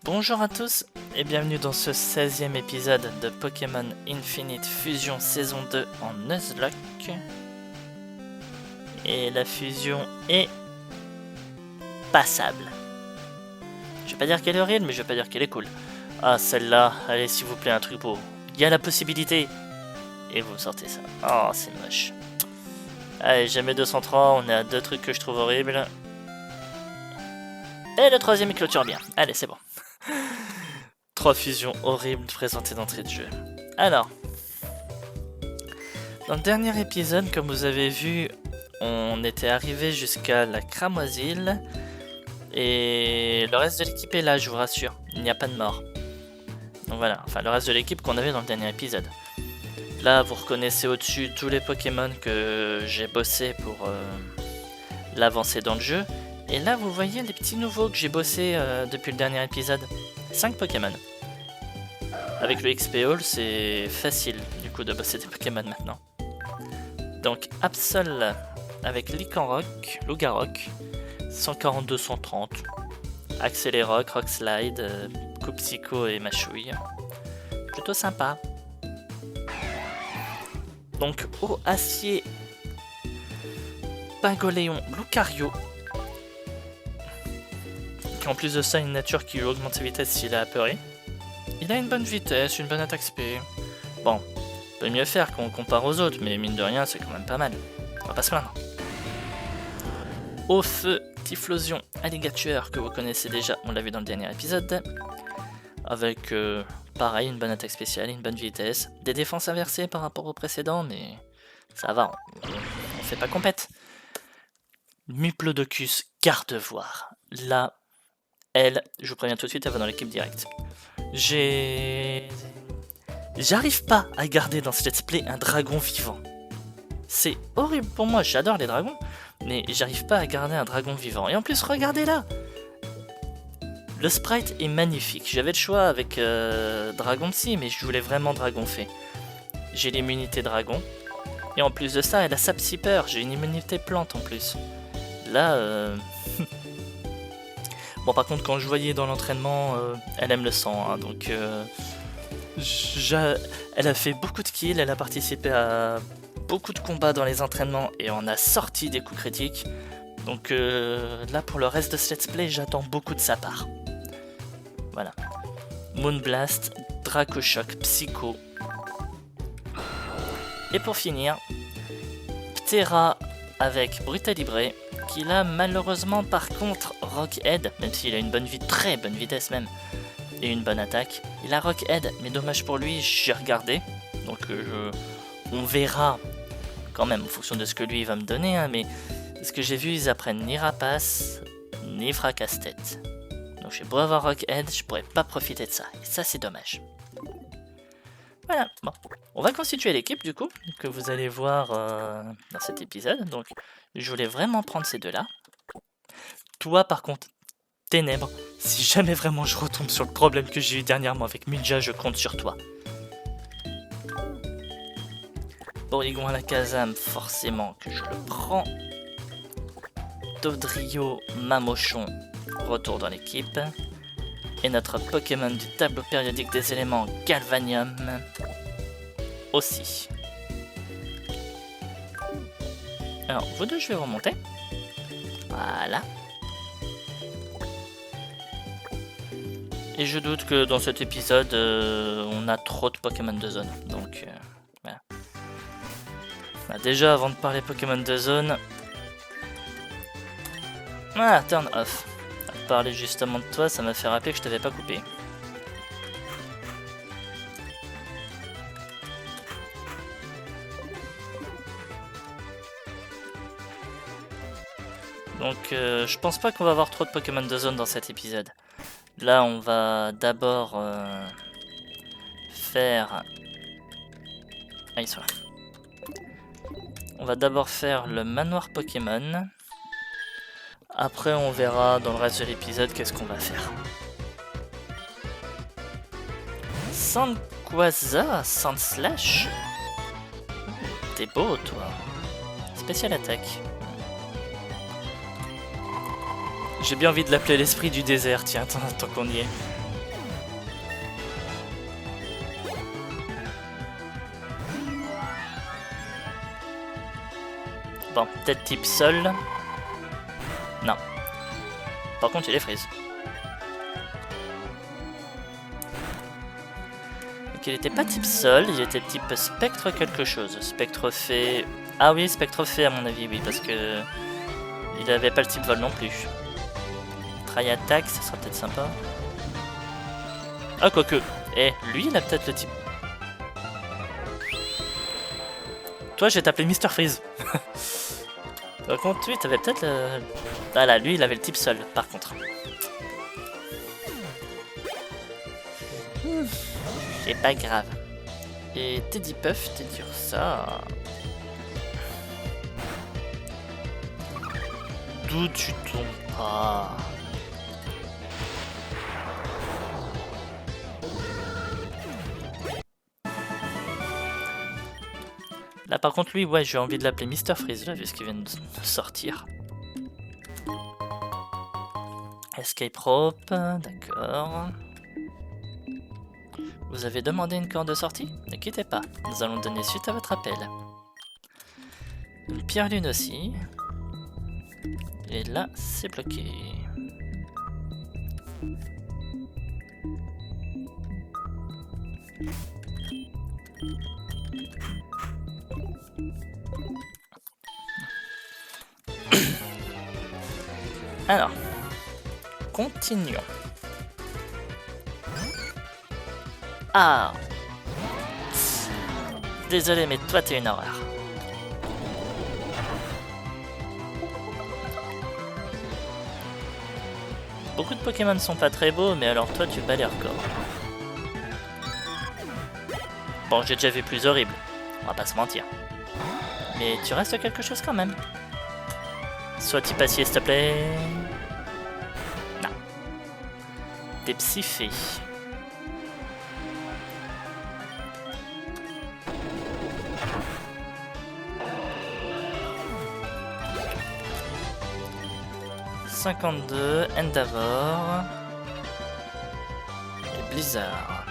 Bonjour à tous et bienvenue dans ce 16e épisode de Pokémon Infinite Fusion saison 2 en Nuzlocke. Et la fusion est passable. Je vais pas dire qu'elle est horrible, mais je vais pas dire qu'elle est cool. Ah, celle-là, allez s'il vous plaît un truc beau. Il y a la possibilité. Et vous sortez ça. Oh, c'est moche. Allez, jamais 203, on a deux trucs que je trouve horribles. Et le troisième il clôture bien. Allez, c'est bon. 3 fusions horribles présentées d'entrée de jeu. Alors, dans le dernier épisode, comme vous avez vu, on était arrivé jusqu'à la Cramoisille. Et le reste de l'équipe est là, je vous rassure. Il n'y a pas de mort. Donc voilà, enfin le reste de l'équipe qu'on avait dans le dernier épisode. Là, vous reconnaissez au-dessus tous les Pokémon que j'ai bossé pour l'avancée dans le jeu. Et là, vous voyez les petits nouveaux que j'ai bossé depuis le dernier épisode. 5 Pokémon. Avec le XP All, c'est facile du coup de bosser des Pokémon maintenant. Donc Absol avec Lycanroc, Lugarok, 142-130. Accéléroc, Rockslide, Coup Psycho et Machouille. Plutôt sympa. Donc au acier, Pingoléon, Lucario. Qui en plus de ça a une nature qui lui augmente sa vitesse s'il est apeuré. Il a une bonne vitesse, une bonne attaque spé. Bon, peut mieux faire quand on compare aux autres, mais mine de rien, c'est quand même pas mal. On va pas se plaindre. Au feu, Typhlosion, Alligator, que vous connaissez déjà, on l'a vu dans le dernier épisode. Avec, pareil, une bonne attaque spéciale, une bonne vitesse. Des défenses inversées par rapport au précédent, mais ça va, on fait pas compète. Muplodocus, Gardevoir. Là, elle, je vous préviens tout de suite, elle va dans l'équipe directe. J'arrive pas à garder dans ce let's play un dragon vivant. C'est horrible pour moi, j'adore les dragons, mais j'arrive pas à garder un dragon vivant. Et en plus, regardez là. Le sprite est magnifique. J'avais le choix avec Dragon Psy, mais je voulais vraiment Dragon Fée. J'ai l'immunité dragon. Et en plus de ça, elle a sa Psyper. J'ai une immunité plante en plus. Là, bon, par contre, quand je voyais dans l'entraînement, elle aime le sang, hein, donc elle a fait beaucoup de kills, elle a participé à beaucoup de combats dans les entraînements et on a sorti des coups critiques. Donc là, pour le reste de ce let's play, j'attends beaucoup de sa part. Voilà. Moonblast, Dracochoc, Psycho. Et pour finir, Ptera avec Brutalibré, qui a malheureusement par contre Rockhead, même s'il a une bonne vie, très bonne vitesse même, et une bonne attaque. Il a Rockhead, mais dommage pour lui, j'ai regardé, donc on verra quand même en fonction de ce que lui va me donner, hein, mais ce que j'ai vu, ils apprennent ni Rapace, ni Fracasse-tête. Donc j'ai beau avoir Rockhead, je pourrais pas profiter de ça, et ça c'est dommage. Voilà, bon, on va constituer l'équipe du coup, que vous allez voir dans cet épisode, donc je voulais vraiment prendre ces deux-là. Toi par contre, Ténèbres, si jamais vraiment je retombe sur le problème que j'ai eu dernièrement avec Minja, je compte sur toi. Porygon à la Kazam, forcément que je le prends. Dodrio, Mamochon, retour dans l'équipe. Et notre Pokémon du tableau périodique des éléments, Galvanium, aussi. Alors, vous deux, je vais remonter. Voilà. Et je doute que dans cet épisode, on a trop de Pokémon de zone. Donc, voilà. Bah, déjà, avant de parler Pokémon de zone... Ah, turn off. Parler justement de toi, ça m'a fait rappeler que je t'avais pas coupé. Donc je pense pas qu'on va avoir trop de Pokémon de zone dans cet épisode. Là on va d'abord faire... Ah, ils sont là. On va d'abord faire le manoir Pokémon. Après on verra dans le reste de l'épisode qu'est-ce qu'on va faire. Sandquaza, Sandslash. T'es beau toi. Spécial attaque. J'ai bien envie de l'appeler l'esprit du désert, tiens, tant qu'on y est. Bon, peut-être type sol. Non. Par contre, il est freeze. Donc il était pas type sol, il était type spectre quelque chose. Spectre fée... Ah oui, spectre fée à mon avis, oui, parce que... il avait pas le type vol non plus. Try attack, ça sera peut-être sympa. Ah, quoique. Eh, lui, il a peut-être le type... Toi, je vais t'appeler Mr. Freeze. Par contre, lui, t'avais peut-être le... Voilà, lui, il avait le type sol, par contre. C'est pas grave. Et Teddy Puff, t'es dur ça. D'où tu tombes pas? Là par contre lui, ouais, j'ai envie de l'appeler Mr. Freeze, là, vu ce qu'il vient de sortir. Escape rope, d'accord. Vous avez demandé une corde de sortie? Ne quittez pas, nous allons donner suite à votre appel. Une pierre lune aussi. Et là, c'est bloqué. Alors, continuons. Ah! Désolé, mais toi, t'es une horreur. Beaucoup de Pokémon sont pas très beaux, mais alors toi, tu bats les records. Bon, j'ai déjà vu plus horrible, on va pas se mentir. Mais tu restes quelque chose quand même. Sois type acier, s'il te plaît. Non. T'es psyphé. « 52, Endeavor et Blizzard. »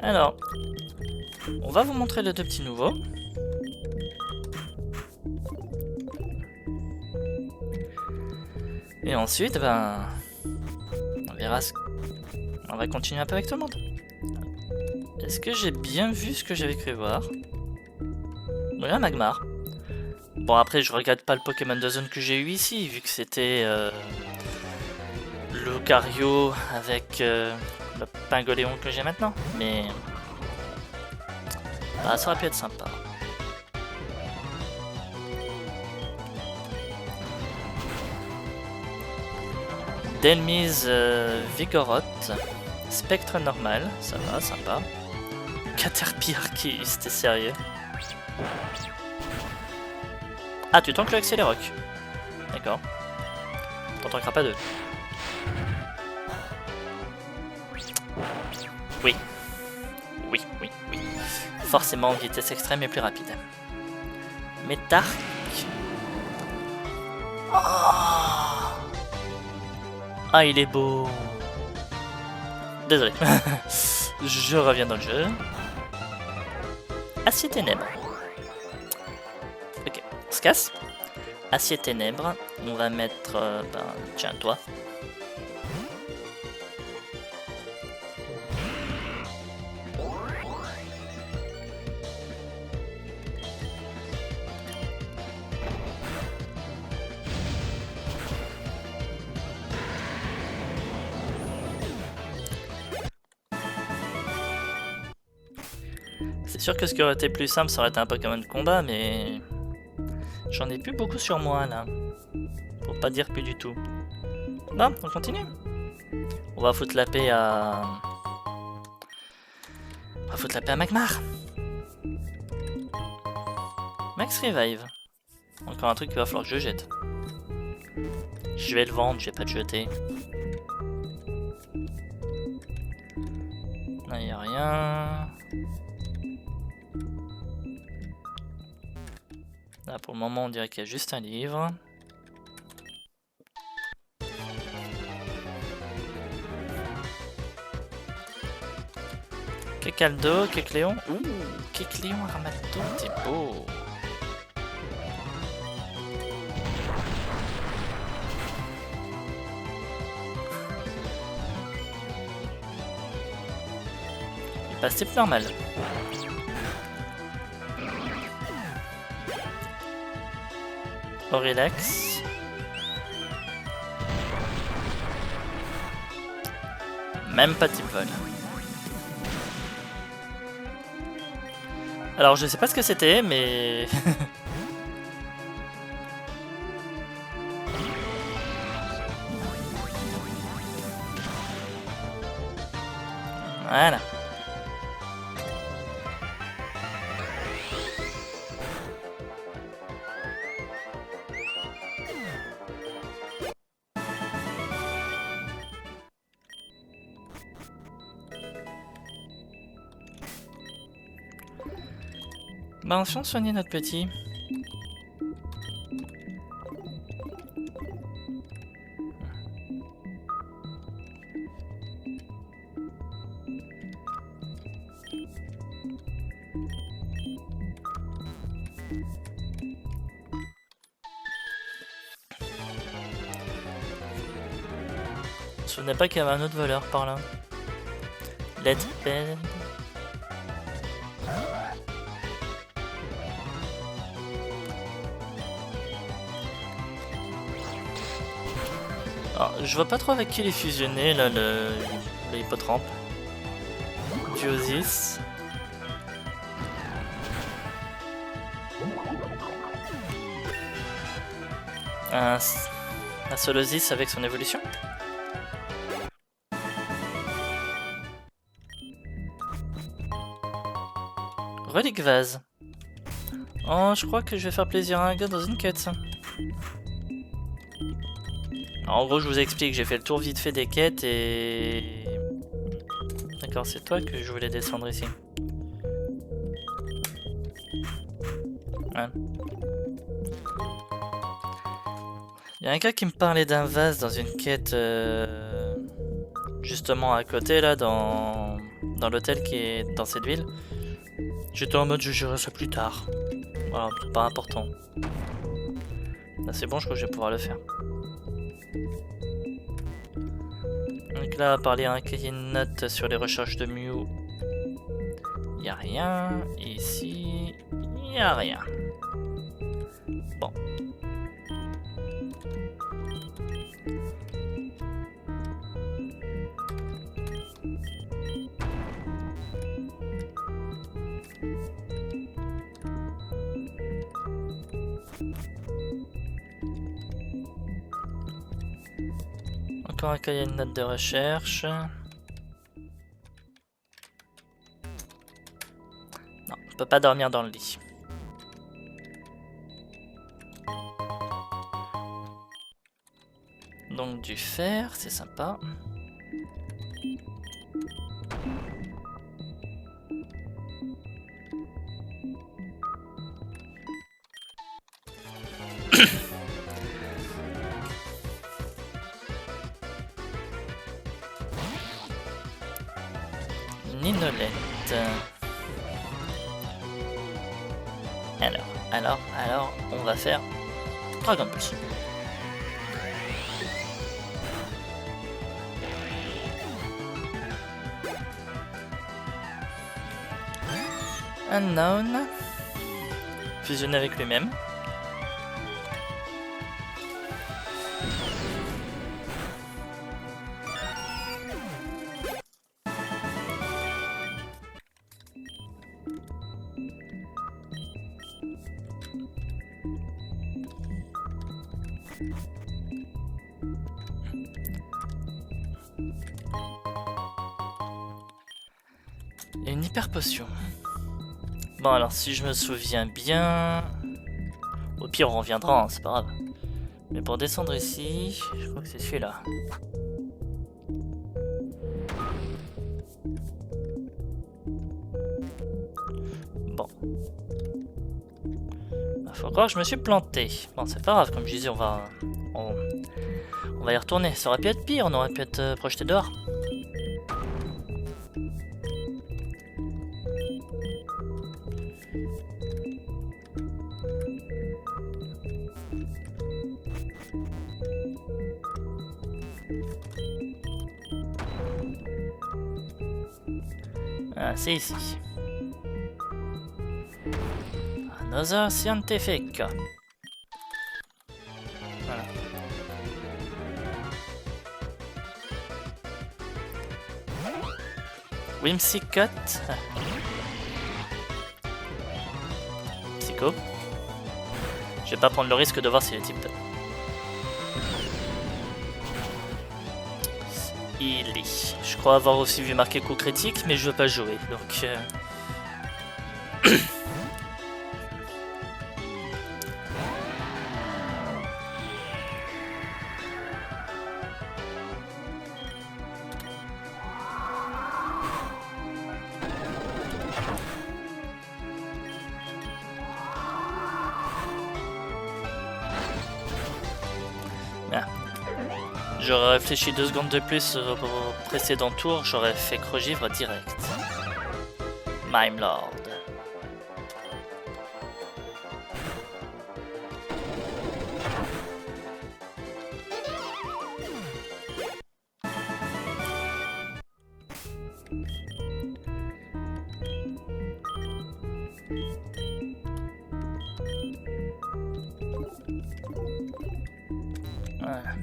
Alors, on va vous montrer les deux petits nouveaux. Et ensuite, ben, on verra ce... On va continuer un peu avec tout le monde. Est-ce que j'ai bien vu ce que j'avais cru voir? Oui, un Magmar. Bon, après, je regrette pas le Pokémon de zone que j'ai eu ici, vu que c'était Lucario avec le Pingoléon que j'ai maintenant. Mais bah, ça aurait pu être sympa. Delmise Vigoroth. Spectre normal, ça va, sympa. Caterpillar qui... C'était sérieux. Ah, tu tankes le Accéléroc. D'accord. T'en tankeras pas deux. Oui. Oui, oui, oui. Forcément, vitesse extrême est plus rapide. Métarque. Oh, ah, il est beau. Désolé. Je reviens dans le jeu. Acier ténèbres. Ok, on se casse. Acier ténèbres. On va mettre... ben, tiens, toi. C'est sûr que ce qui aurait été plus simple, ça aurait été un Pokémon de combat, mais... J'en ai plus beaucoup sur moi, là. Pour pas dire plus du tout. Bon, on continue. On va foutre la paix à... On va foutre la paix à Magmar. Max Revive. Encore un truc qu'il va falloir que je jette. Je vais le vendre, je vais pas le jeter. Là, y a rien. Là, pour le moment, on dirait qu'il y a juste un livre. Kekaldo, Kekléon. Ouh, Kekléon Armato, t'es beau. Il passe type normal. Aurillax. Même pas type vol. Alors je sais pas ce que c'était, mais... Voilà. Bah on soigner notre petit. Je me souvenais pas qu'il y avait un autre voleur par là. Let's bed. Alors, je vois pas trop avec qui il est fusionné là, le hippotrampe. Duosis. Un Solosis avec son évolution. Relique vase. Oh, je crois que je vais faire plaisir à un gars dans une quête, ça. Alors, en gros, je vous explique, j'ai fait le tour vite fait des quêtes et... D'accord, c'est toi que je voulais descendre ici. Ouais. Il y a un gars qui me parlait d'un vase dans une quête justement à côté là dans l'hôtel qui est dans cette ville. J'étais en mode je gérerai ça plus tard. Voilà, c'est pas important. Là c'est bon, je crois que je vais pouvoir le faire. Donc là, parler à un cahier de notes sur les recherches de Mew. Y a rien. Ici, y a rien. Bon. Encore un cahier de notes de recherche. Non, on peut pas dormir dans le lit. Donc du fer, c'est sympa. Ninolette. Alors, on va faire Dragon Pulse. Unknown. Fusionner avec lui-même. Et une hyper potion. Bon alors si je me souviens bien... Au pire on reviendra, hein, c'est pas grave. Mais pour descendre ici, je crois que c'est celui-là. Bon. Faut croire que je me suis planté. Bon c'est pas grave, comme je disais on va y retourner. Ça aurait pu être pire, on aurait pu être projeté dehors. Ah, c'est ici. Another scientific. Voilà. Whimsicott. Psycho. Je vais pas prendre le risque de voir si le type... Il est. Je crois avoir aussi vu marqué coup critique, mais je veux pas jouer, donc... Ah. J'aurais réfléchi 2 secondes de plus au précédent tour, j'aurais fait Crogivre direct. Mime Lord. Voilà.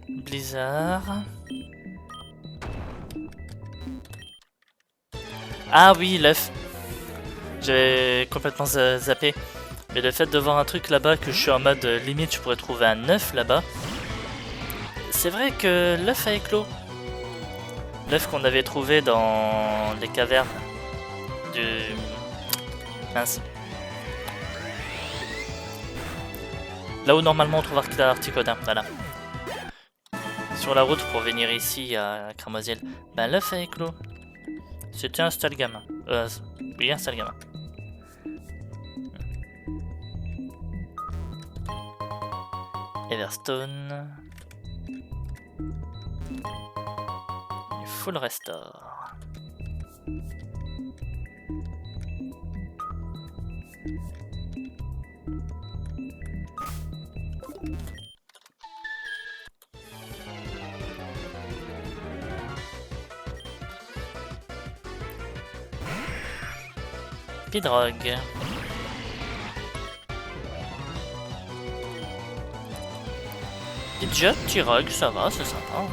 Blizzard. Ah oui, l'œuf. J'ai complètement zappé. Mais le fait de voir un truc là-bas que je suis en mode limite, je pourrais trouver un œuf là-bas. C'est vrai que l'œuf a éclos. L'œuf qu'on avait trouvé dans les cavernes du... Mince. Là où normalement on trouve Articodin, voilà. Sur la route pour venir ici à Cramoisil. Ben l'œuf a éclos. C'était un Stalgamin. Oui, un Stalgamin. Everstone. Full restore. Pidrogue. Pidgeot, T-Rogue, ça va, c'est sympa.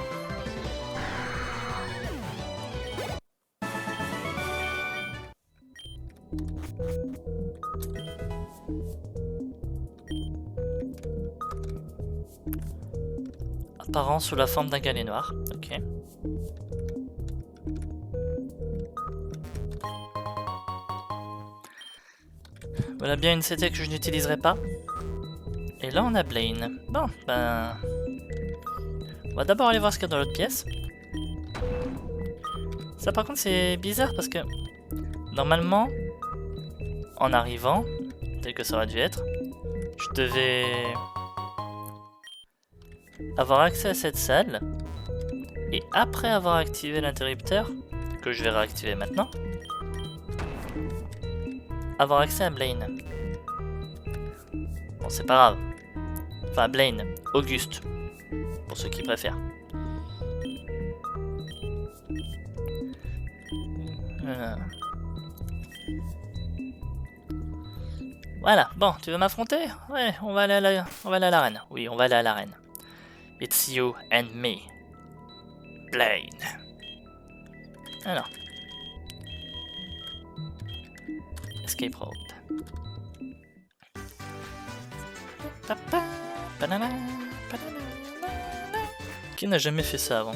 Apparent sous la forme d'un galet noir, ok. Voilà bien une CT que je n'utiliserai pas. Et là on a Blaine. Bon, ben... On va d'abord aller voir ce qu'il y a dans l'autre pièce. Ça par contre c'est bizarre parce que... Normalement, en arrivant, tel que ça aurait dû être, je devais... avoir accès à cette salle. Et après avoir activé l'interrupteur, que je vais réactiver maintenant, avoir accès à Blaine. Bon, c'est pas grave. Enfin, Blaine, Auguste, pour ceux qui préfèrent. Voilà, bon, tu veux m'affronter? Ouais, on va aller à l'arène. Oui, on va aller à l'arène. It's you and me. Blaine. Alors. Escape rope. Qui n'a jamais fait ça avant?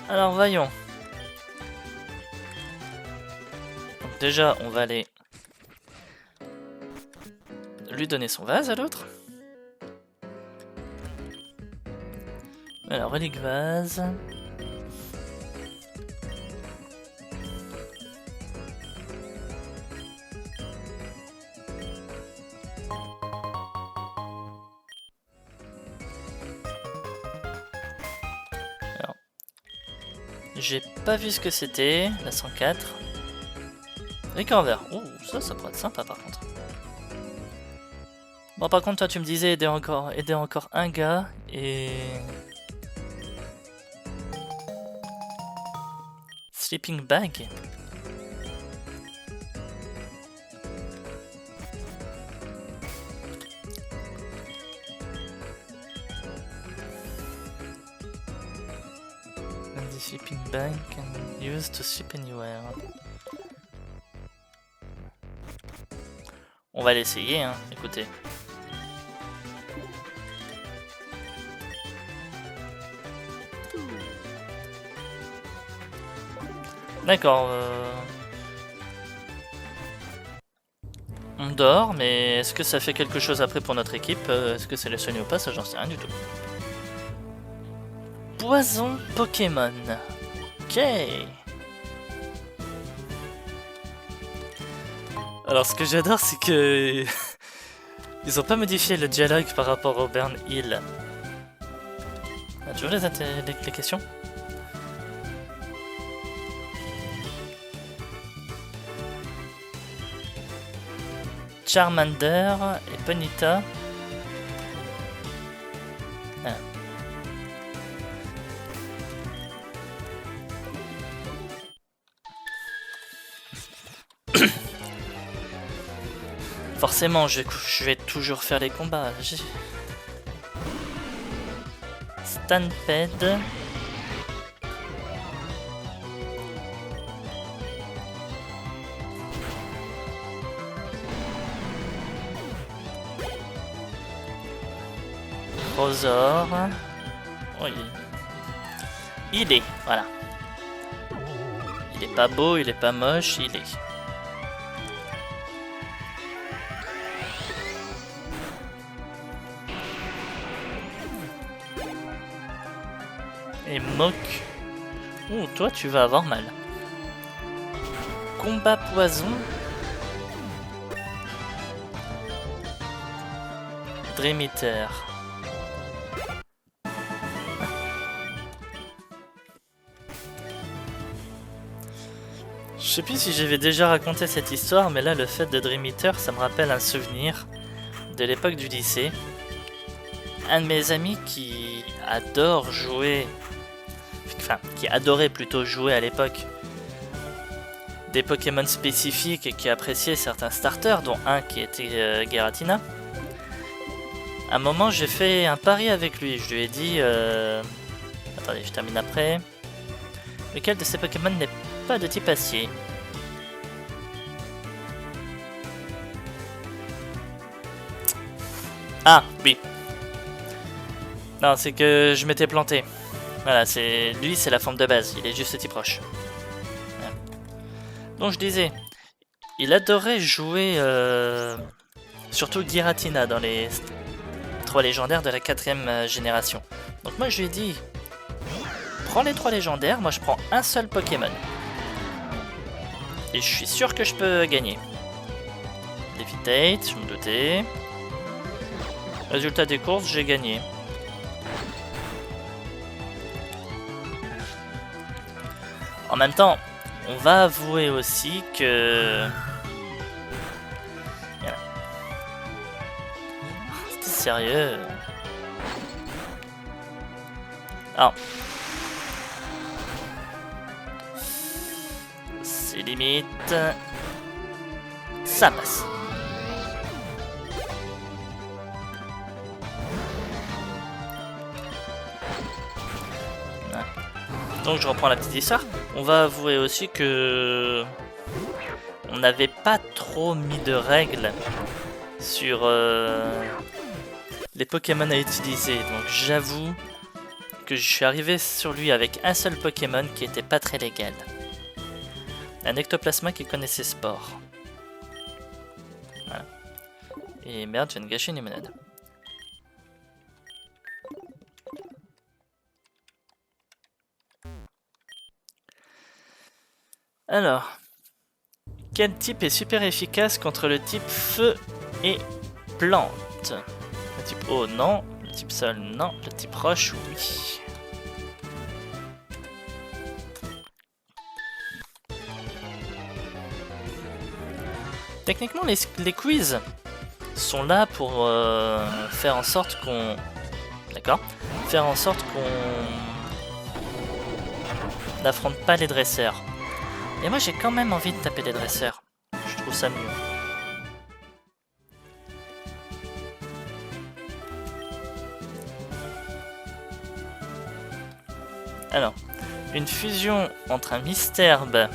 Alors voyons. déjà, on va aller lui donner son vase à l'autre. Alors, relique vase. Alors, j'ai pas vu ce que c'était, la 104. Recorder. Oh, ça pourrait être sympa par contre. Bon, par contre, toi, tu me disais aider encore un gars et... Sleeping bag. And the sleeping bag can be used to sleep anywhere. On va l'essayer, hein, écoutez. D'accord. On dort, mais est-ce que ça fait quelque chose après pour notre équipe? Est-ce que c'est le soigner ou pas? Ça, j'en sais rien du tout. Poison Pokémon. Ok. Alors, ce que j'adore, c'est que... Ils ont pas modifié le dialogue par rapport au Burn Hill. Ah, tu vois les questions? Charmander et Ponyta. Ah. Forcément, je vais toujours faire les combats. Stampede. Rosor. Oui. Il est, voilà. Il est pas beau, il est pas moche, il est. Et Moque. Ouh, toi tu vas avoir mal. Combat poison. Dream Eater. Je sais plus si j'avais déjà raconté cette histoire, mais là le fait de Dream Eater, ça me rappelle un souvenir de l'époque du lycée. Un de mes amis qui adore jouer, enfin qui adorait plutôt jouer à l'époque des Pokémon spécifiques et qui appréciait certains starters, dont un qui était Giratina. À un moment j'ai fait un pari avec lui, je lui ai dit... Attendez, je termine après. Lequel de ces Pokémon n'est pas de type acier? Ah, oui. Non, c'est que je m'étais planté. Voilà, lui, c'est la forme de base. Il est juste type roche. Voilà. Donc, je disais, il adorait jouer surtout Giratina dans les 3 légendaires de la 4ème génération. Donc, moi, je lui ai dit, prends les 3 légendaires, moi, je prends un seul Pokémon. Et je suis sûr que je peux gagner. Levitate, je me doutais. Résultat des courses, j'ai gagné. En même temps, on va avouer aussi que... C'était sérieux. Alors... C'est limite... Ça passe. Donc je reprends la petite histoire. On va avouer aussi que on n'avait pas trop mis de règles sur les Pokémon à utiliser. Donc j'avoue que je suis arrivé sur lui avec un seul Pokémon qui était pas très légal. Un ectoplasma qui connaît ses spores. Voilà. Et merde, je viens de gâcher une limonade. Alors, quel type est super efficace contre le type feu et plante? Le type eau, non. Le type sol, non. Le type roche, oui. Techniquement, les quiz sont là pour faire en sorte qu'on... D'accord. Faire en sorte qu'on n'affronte pas les dresseurs. Et moi j'ai quand même envie de taper les dresseurs. Je trouve ça mieux. Alors, une fusion entre un Misterbe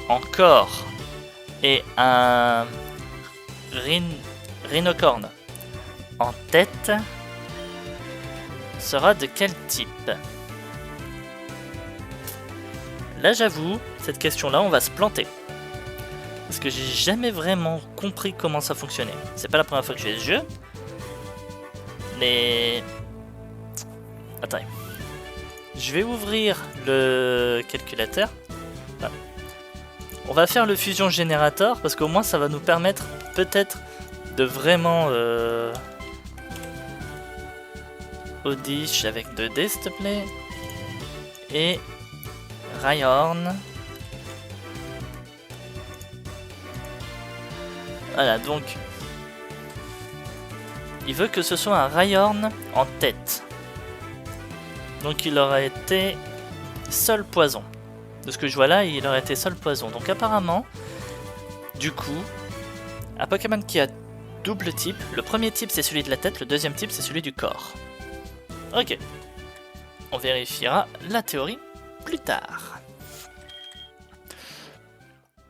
en corps et un Rhinocorne en tête sera de quel type? Là j'avoue, cette question-là, on va se planter. Parce que j'ai jamais vraiment compris comment ça fonctionnait. C'est pas la première fois que je fais ce jeu. Mais... Attendez. Je vais ouvrir le calculateur. Voilà. On va faire le fusion générateur parce qu'au moins ça va nous permettre peut-être de vraiment... Oddish avec 2D s'il te plaît. Et... Rhyhorn. Voilà, donc il veut que ce soit un Rhyhorn en tête. Donc il aurait été sol poison. De ce que je vois là, il aurait été sol poison. Donc apparemment, du coup, un Pokémon qui a double type. Le premier type c'est celui de la tête, le deuxième type c'est celui du corps. Ok. On vérifiera la théorie plus tard.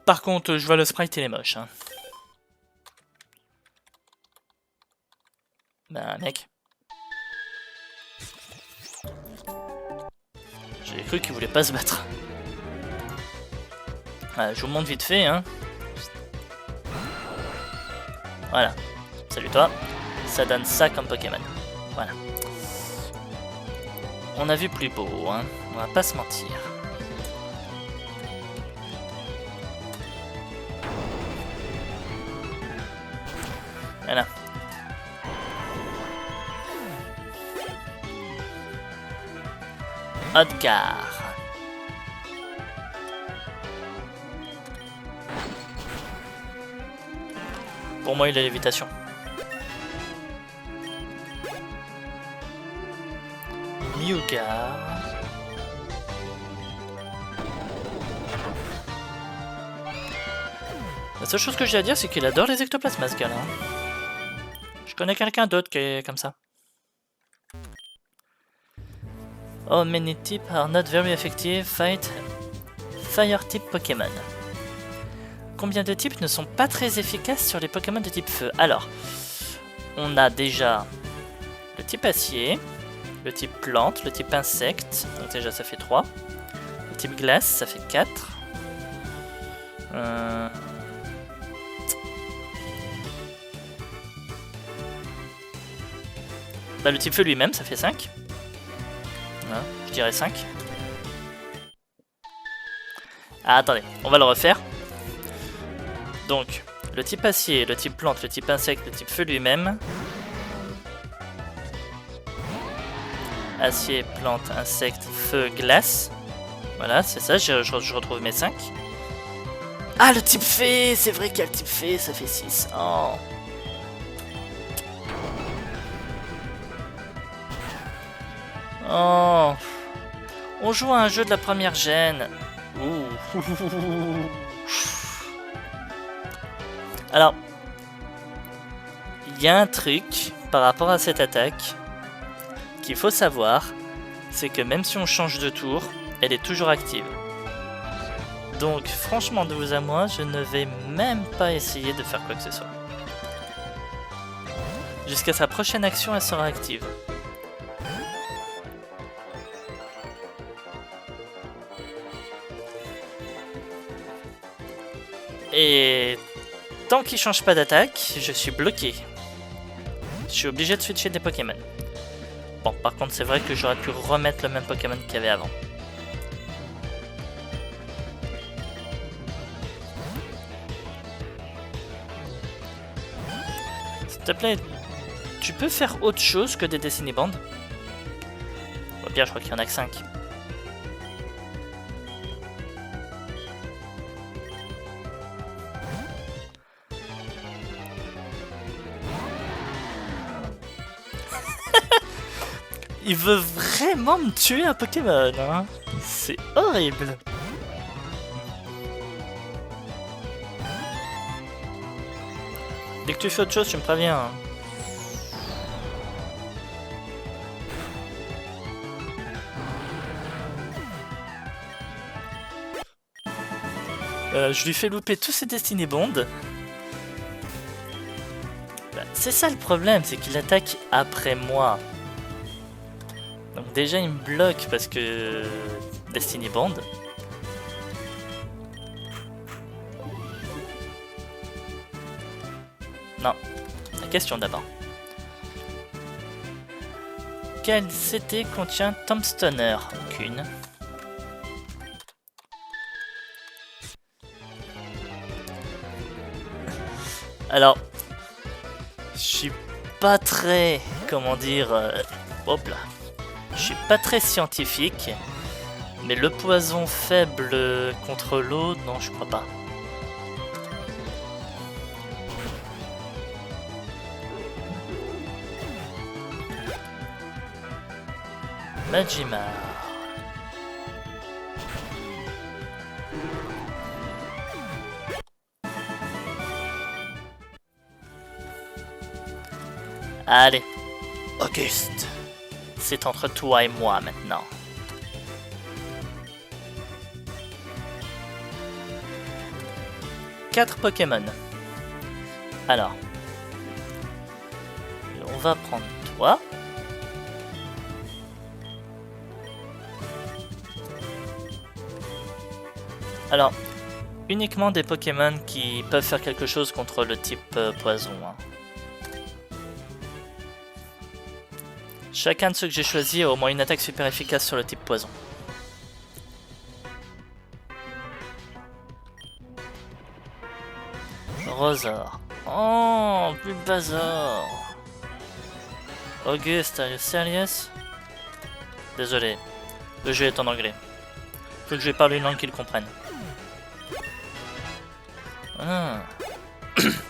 Par contre, je vois le sprite, il est moche. Hein. Bah, mec. J'ai cru qu'il voulait pas se battre. Voilà, je vous montre vite fait. Hein. Voilà. Salut toi. Ça donne ça comme Pokémon. Voilà. On a vu plus beau, hein. On va pas se mentir. Voilà. Odgar. Pour moi, il a l'évitation. Myugar. La seule chose que j'ai à dire, c'est qu'il adore les ectoplasmes, ce gars-là. Je connais quelqu'un d'autre qui est comme ça. Oh, many types are not very effective. Fight fire type Pokémon. Combien de types ne sont pas très efficaces sur les Pokémon de type feu? Alors, on a déjà le type acier, le type plante, le type insecte, donc déjà ça fait 3. Le type glace, ça fait 4. Bah, le type feu lui-même, ça fait 5. Voilà, je dirais 5. Ah, attendez, on va le refaire. Donc, le type acier, le type plante, le type insecte, le type feu lui-même. Acier, plante, insecte, feu, glace. Voilà, c'est ça, je retrouve mes 5. Ah, le type fée, c'est vrai qu'il y a le type fée, ça fait 6. Oh. Oh. On joue à un jeu de la première gêne. Ouh. Alors, il y a un truc par rapport à cette attaque qu'il faut savoir, c'est que même si on change de tour, elle est toujours active. Donc franchement, de vous à moi, je ne vais même pas essayer de faire quoi que ce soit. Jusqu'à sa prochaine action, elle sera active. Et tant qu'il change pas d'attaque, je suis bloqué. Je suis obligé de switcher des Pokémon. Bon, par contre, c'est vrai que j'aurais pu remettre le même Pokémon qu'il y avait avant. S'il te plaît, tu peux faire autre chose que des Destiny Band? Oh, bien, je crois qu'il y en a que 5. Il veut vraiment me tuer un Pokémon, hein. C'est horrible. Dès que tu fais autre chose, tu me préviens. Hein. Je lui fais louper tous ses Destiny Bond. Bah, c'est ça le problème, c'est qu'il attaque après moi. Donc déjà il me bloque parce que Destiny Bond. Non, la question d'abord. Quelle CT contient Tombstoner? Aucune. Alors, je suis pas très, comment dire, hop là. Je suis pas très scientifique, mais le poison faible contre l'eau, non, je crois pas. Magimar. Allez, Auguste. C'est entre toi et moi maintenant. Quatre Pokémon. Alors, on va prendre toi. Alors, uniquement des Pokémon qui peuvent faire quelque chose contre le type poison. Hein. Chacun de ceux que j'ai choisis a au moins une attaque super efficace sur le type poison. Rosor. Oh, Bulbasaur. Auguste, are you serious? Désolé, le jeu est en anglais. Faut que je lui parle une langue qu'il comprenne. Ah.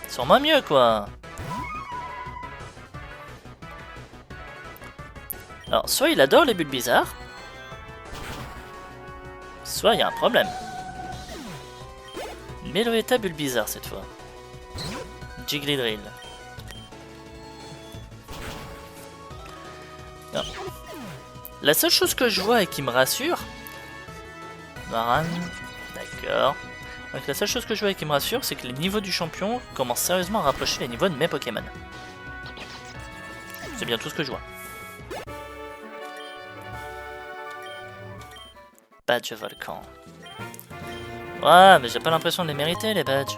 Sûrement mieux quoi. Alors, soit il adore les bulles bizarres, soit il y a un problème. Meloetta bulle bizarre cette fois. Jiggly-Drill. Non. La seule chose que je vois et qui me rassure... Maran, d'accord. Donc la seule chose que je vois et qui me rassure, c'est que les niveaux du champion commencent sérieusement à rapprocher les niveaux de mes Pokémon. C'est bien tout ce que je vois. Badge volcan. Ouais, mais j'ai pas l'impression de les mériter, les badges.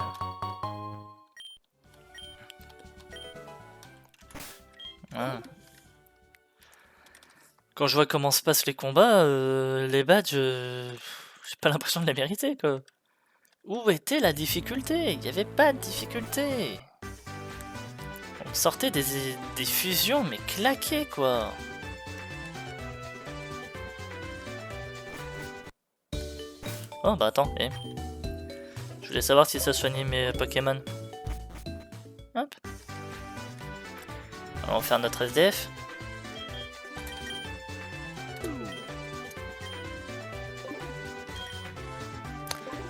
Ouais. Quand je vois comment se passent les combats, les badges, j'ai pas l'impression de les mériter, quoi. Où était la difficulté? Il n'y avait pas de difficulté. On sortait des fusions, mais claquées, quoi. Oh bah attends, je voulais savoir si ça soignait mes Pokémon. Hop. Alors, on va faire notre SDF.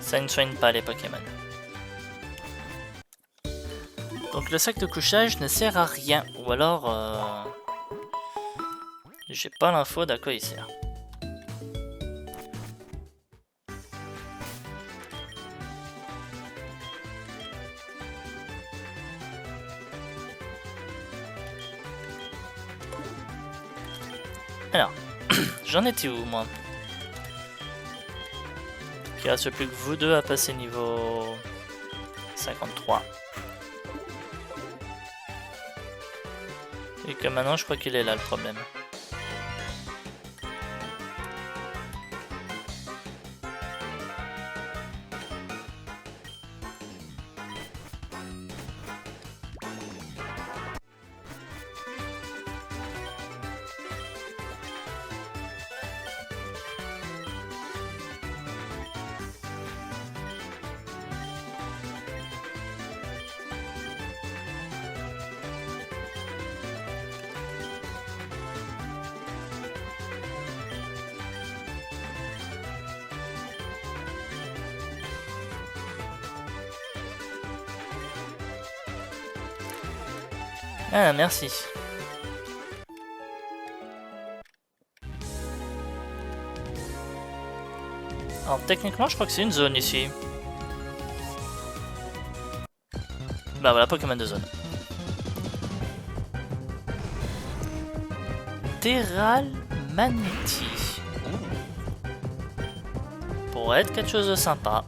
Ça ne soigne pas les Pokémon. Donc le sac de couchage ne sert à rien. Ou alors... j'ai pas l'info d'à quoi il sert. Alors, j'en étais où moi? Il reste plus que vous deux à passer niveau 53. Et que maintenant, je crois qu'il est là le problème. Ah, merci. Alors techniquement, je crois que c'est une zone ici. Bah voilà, Pokémon de zone. Terral Maneti. Pourrait être quelque chose de sympa.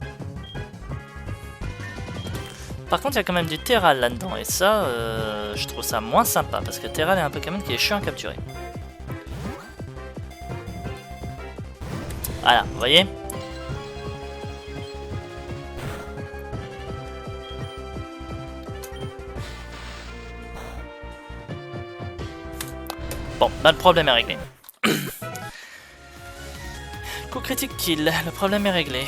Par contre, il y a quand même du Terral là-dedans, et ça, je trouve ça moins sympa, parce que Terral est un Pokémon qui est chiant à capturer. Voilà, vous voyez? Bon, bah le problème est réglé. Coup critique kill, le problème est réglé.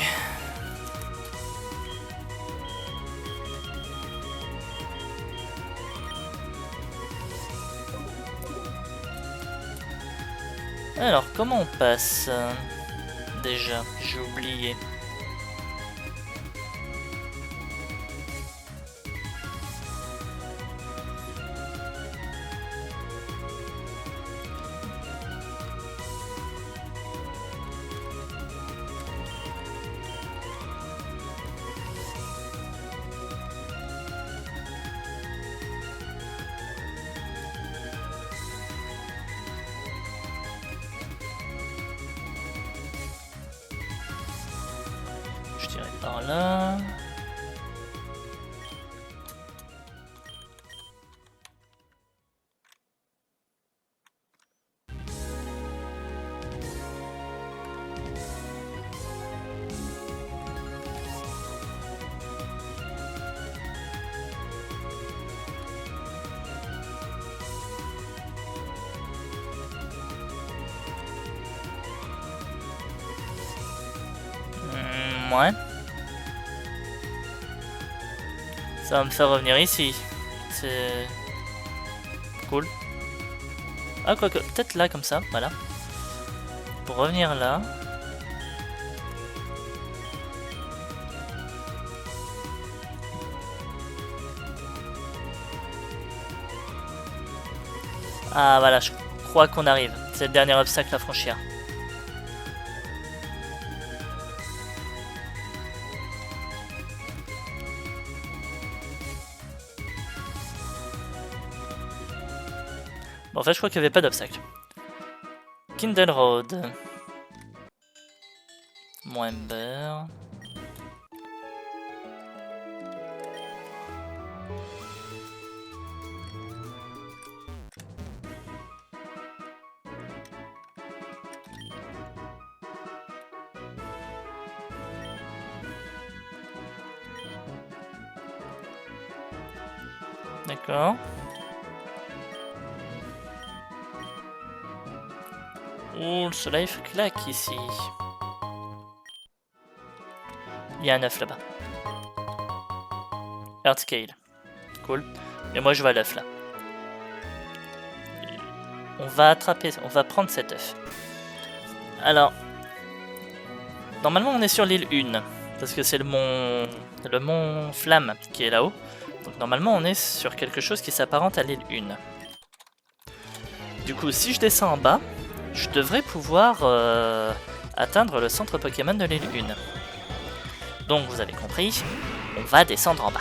Alors, comment on passe déjà, j'ai oublié. Je dirais par là. Ouais. Ça va me faire revenir ici. C'est cool. Ah, quoique, peut-être là, comme ça, voilà. Pour revenir là. Ah, voilà, je crois qu'on arrive. C'est le dernier obstacle à franchir. Bon, en fait, je crois qu'il n'y avait pas d'obstacle. Kindle Road. Moins beurre. D'accord. Ouh, le soleil claque ici. Il y a un œuf là-bas. Earthscale. Cool. Et moi je vois l'œuf là. On va attraper, on va prendre cet œuf. Alors, normalement on est sur l'île 1. Parce que c'est le mont Flamme qui est là-haut. Donc normalement on est sur quelque chose qui s'apparente à l'île 1. Du coup, si je descends en bas, je devrais pouvoir atteindre le centre Pokémon de l'île 1. Donc vous avez compris, on va descendre en bas.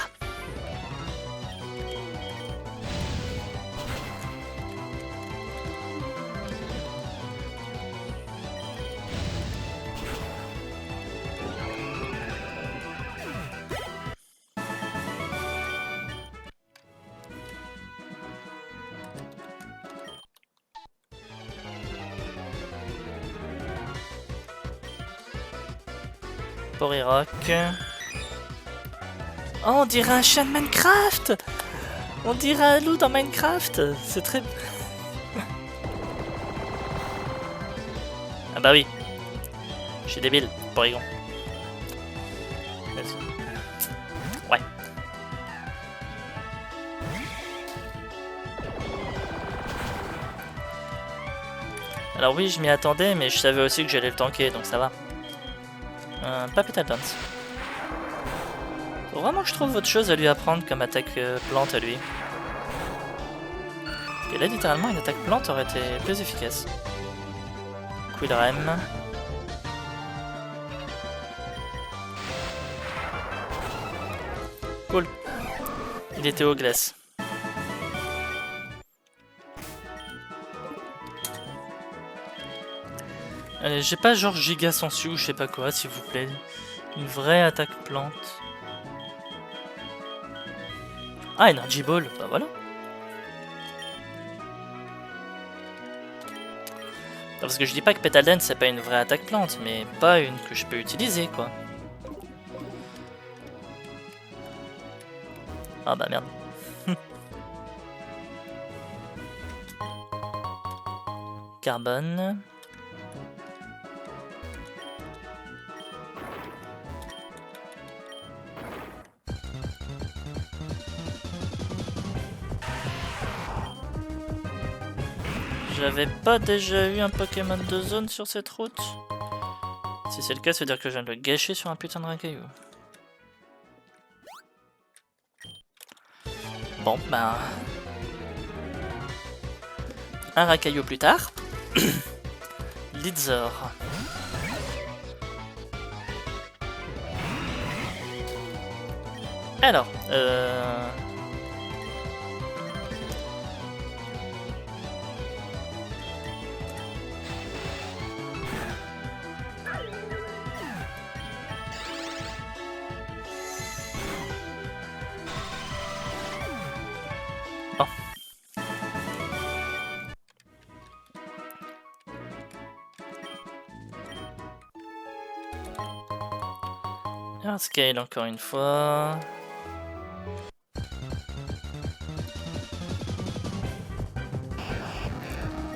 Porirock. Oh, on dirait un chien de Minecraft! On dirait un loup dans Minecraft! C'est très... Ah bah oui. Je suis débile, Porygon. Ouais. Alors oui, je m'y attendais, mais je savais aussi que j'allais le tanker, donc ça va. Pas Petal Dance. Faut vraiment que je trouve autre chose à lui apprendre comme attaque plante à lui. Et là, littéralement, une attaque plante aurait été plus efficace. Quilrem. Cool. Il était aux glaces. Allez, j'ai pas genre giga sensu ou je sais pas quoi, s'il vous plaît. Une vraie attaque plante. Ah, Energy Ball, bah voilà. Parce que je dis pas que Petal Dance c'est pas une vraie attaque plante, mais pas une que je peux utiliser quoi. Ah bah merde. Carbone. J'avais pas déjà eu un Pokémon de zone sur cette route? Si c'est le cas, ça veut dire que je viens de le gâcher sur un putain de racaillou. Bon, ben... un racaillou plus tard. Lidzor. Alors, bon. Hard Scale encore une fois.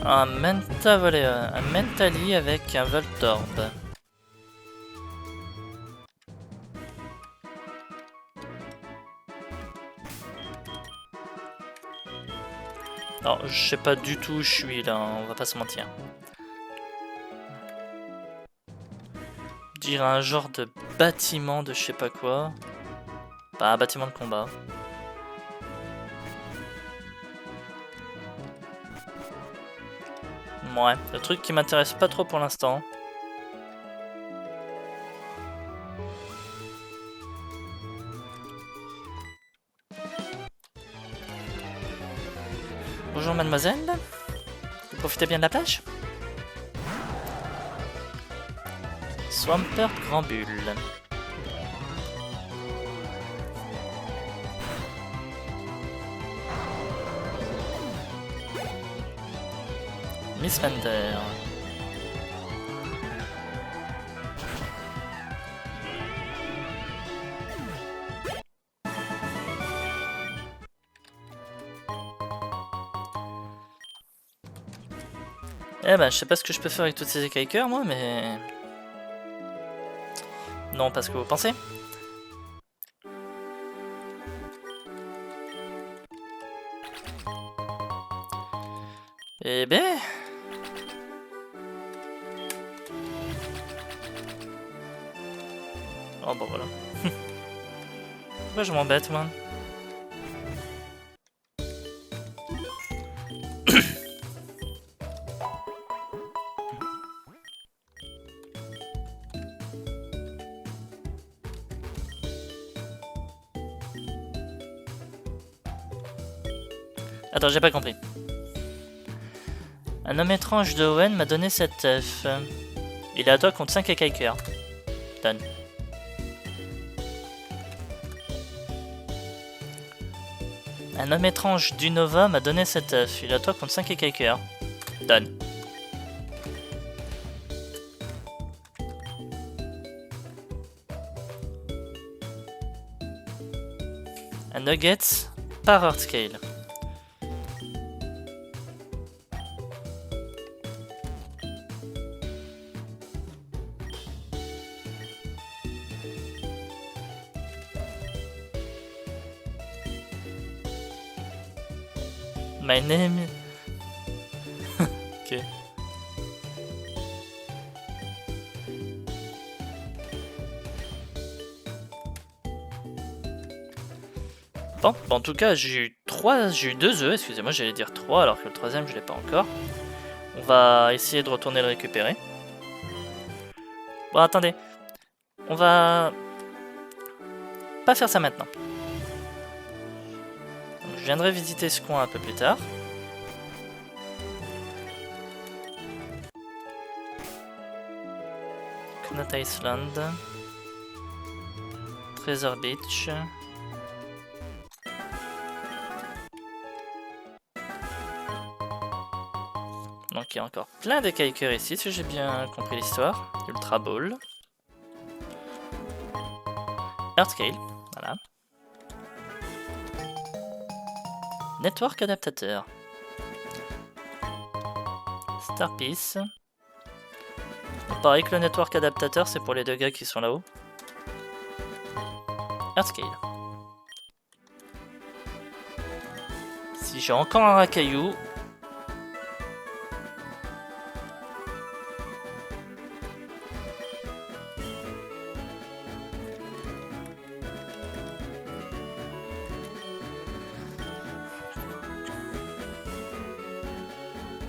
Un un Mentally avec un Voltorb. Alors, je sais pas du tout où je suis là, on va pas se mentir. Dire un genre de bâtiment de je sais pas quoi. Pas un bâtiment de combat. Ouais, le truc qui m'intéresse pas trop pour l'instant. Bonjour mademoiselle. Vous profitez bien de la plage? Swampert Grand Bulle. Miss Fender. Eh ben, je sais pas ce que je peux faire avec toutes ces écailles-cœurs, moi, mais... Non, pas ce que vous pensez. Eh ben... Oh bon voilà. Pourquoi je m'embête moi? Attends, j'ai pas compris. Un homme étrange de Owen m'a donné cet œuf. Il est à toi contre 5 écailles-cœurs. Donne. Un homme étrange d'Unova m'a donné cet œuf. Il est à toi contre 5 écailles-cœurs. Donne. Un nugget par Earth Scale. My name... Ok. Bon, en tout cas, j'ai eu 2 œufs, excusez-moi, j'allais dire 3 alors que le troisième je l'ai pas encore. On va essayer de retourner le récupérer. Bon, attendez. On va pas faire ça maintenant. Donc, je viendrai visiter ce coin un peu plus tard. Knot Island. Treasure Beach. Donc il y a encore plein de Kaiker ici, si j'ai bien compris l'histoire. Ultra Ball. Earth Scale, voilà. Network adaptateur. Star Piece. Pareil que le network adaptateur, c'est pour les 2 gars qui sont là-haut. Earth Scale. Si j'ai encore un racaillou.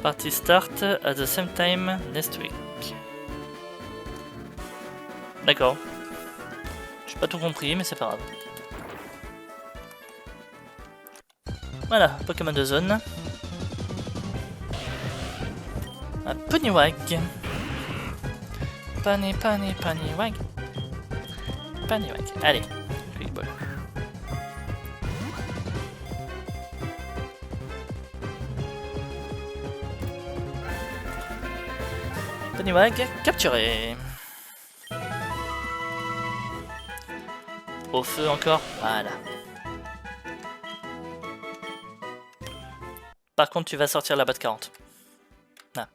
Party start at the same time next week. D'accord. J'ai pas tout compris, mais c'est pas grave. Voilà, Pokémon de zone. Un Ponnywag. Ponnywag. Ponnywag. Allez, Quick Ball. Ponnywag capturé. Au feu encore, voilà. Par contre, tu vas sortir la batte 40. Ah.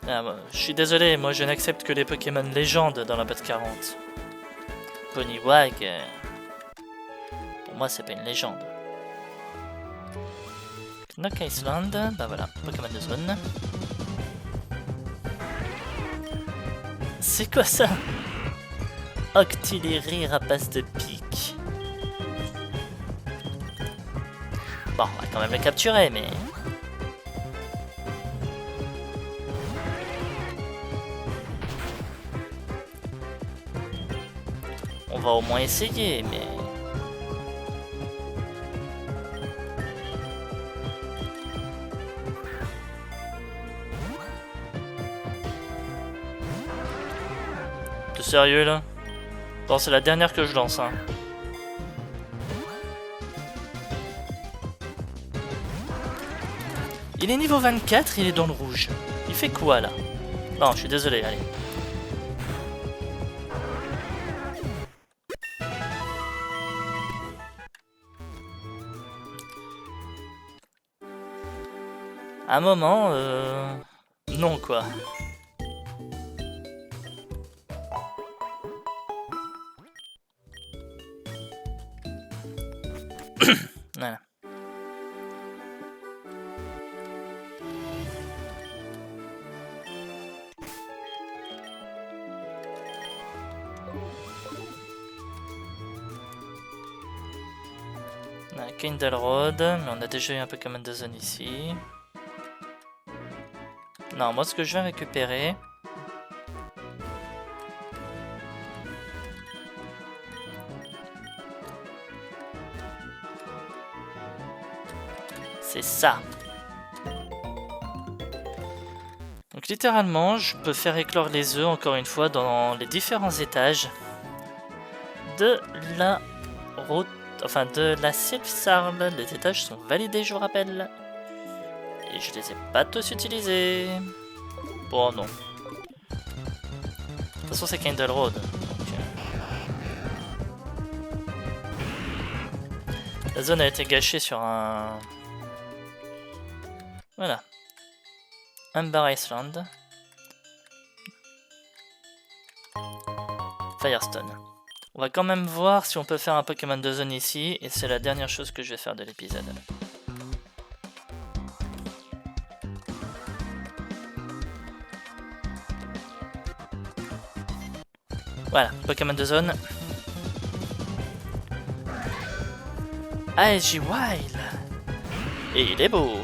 Ah, bah, je suis désolé, moi je n'accepte que les Pokémon légendes dans la batte 40. Ponnywag, pour moi c'est pas une légende. Knock Island, bah voilà, Pokémon de zone. C'est quoi ça? Octillerie rapace de pique. Bon, on va quand même le capturer, mais... On va au moins essayer, mais... T'es sérieux là? Bon, c'est la dernière que je lance, hein. Il est niveau 24, il est dans le rouge. Il fait quoi là? Non, je suis désolé, allez. À un moment, non quoi. Voilà. Kindle Road, mais on a déjà eu un Pokémon de zone ici. Non, moi ce que je vais récupérer... c'est ça. Donc littéralement, je peux faire éclore les œufs encore une fois dans les différents étages de la route, enfin de la Sylph-Sarl. Les étages sont validés, je vous rappelle. Et je les ai pas tous utilisés. Bon non. De toute façon c'est Kindle Road. Donc, La zone a été gâchée sur un... Voilà. Umber Island. Firestone. On va quand même voir si on peut faire un Pokémon de zone ici, et c'est la dernière chose que je vais faire de l'épisode. Voilà, Pokémon de zone. ASG Wild. Et il est beau.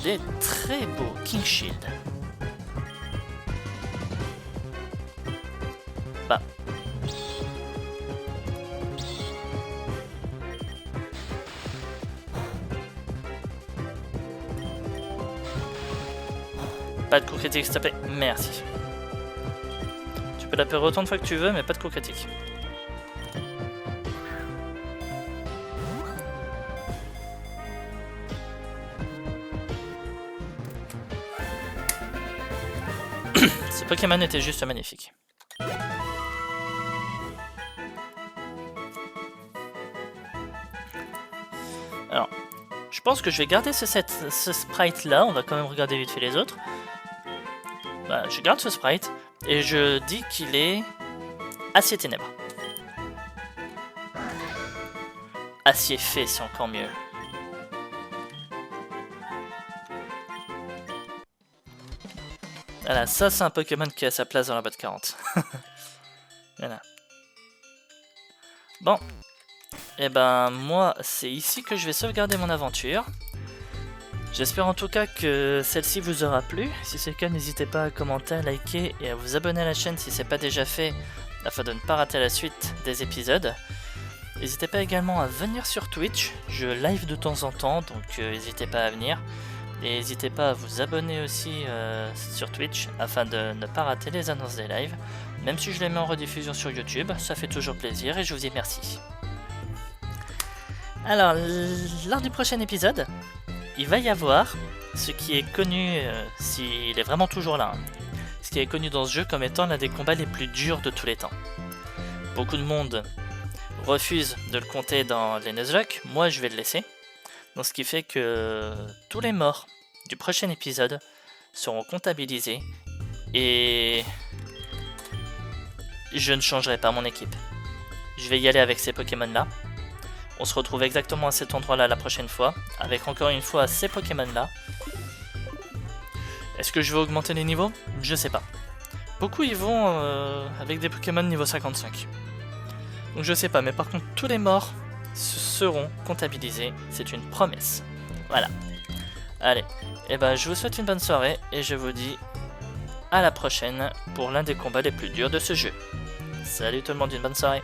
Il est très beau, King Shield. Bah. Pas de coup critique s'il te plaît, merci. Tu peux l'appeler autant de fois que tu veux, mais pas de coup critique. Ce Pokémon était juste magnifique. Alors, je pense que je vais garder ce sprite là, on va quand même regarder vite fait les autres. Bah, je garde ce sprite et je dis qu'il est acier ténèbres. Acier fait, c'est encore mieux. Voilà, ça c'est un Pokémon qui a sa place dans la boîte 40. Voilà. Bon. Et ben moi, c'est ici que je vais sauvegarder mon aventure. J'espère en tout cas que celle-ci vous aura plu. Si c'est le cas, n'hésitez pas à commenter, à liker et à vous abonner à la chaîne si ce n'est pas déjà fait, afin de ne pas rater la suite des épisodes. N'hésitez pas également à venir sur Twitch, je live de temps en temps, donc n'hésitez pas à venir. Et n'hésitez pas à vous abonner aussi sur Twitch, afin de ne pas rater les annonces des lives. Même si je les mets en rediffusion sur YouTube, ça fait toujours plaisir et je vous dis merci. Alors, lors du prochain épisode, il va y avoir ce qui est connu, s'il est vraiment toujours là, hein, ce qui est connu dans ce jeu comme étant l'un des combats les plus durs de tous les temps. Beaucoup de monde refuse de le compter dans les Nuzlocke, moi je vais le laisser. Donc ce qui fait que tous les morts du prochain épisode seront comptabilisés et je ne changerai pas mon équipe. Je vais y aller avec ces Pokémon là. On se retrouve exactement à cet endroit là la prochaine fois, avec encore une fois ces Pokémon là. Est-ce que je vais augmenter les niveaux? Je sais pas. Beaucoup y vont avec des Pokémon niveau 55. Donc je sais pas, mais par contre tous les morts seront comptabilisés, c'est une promesse. Voilà. Allez, et ben je vous souhaite une bonne soirée et je vous dis à la prochaine pour l'un des combats les plus durs de ce jeu. Salut tout le monde, une bonne soirée.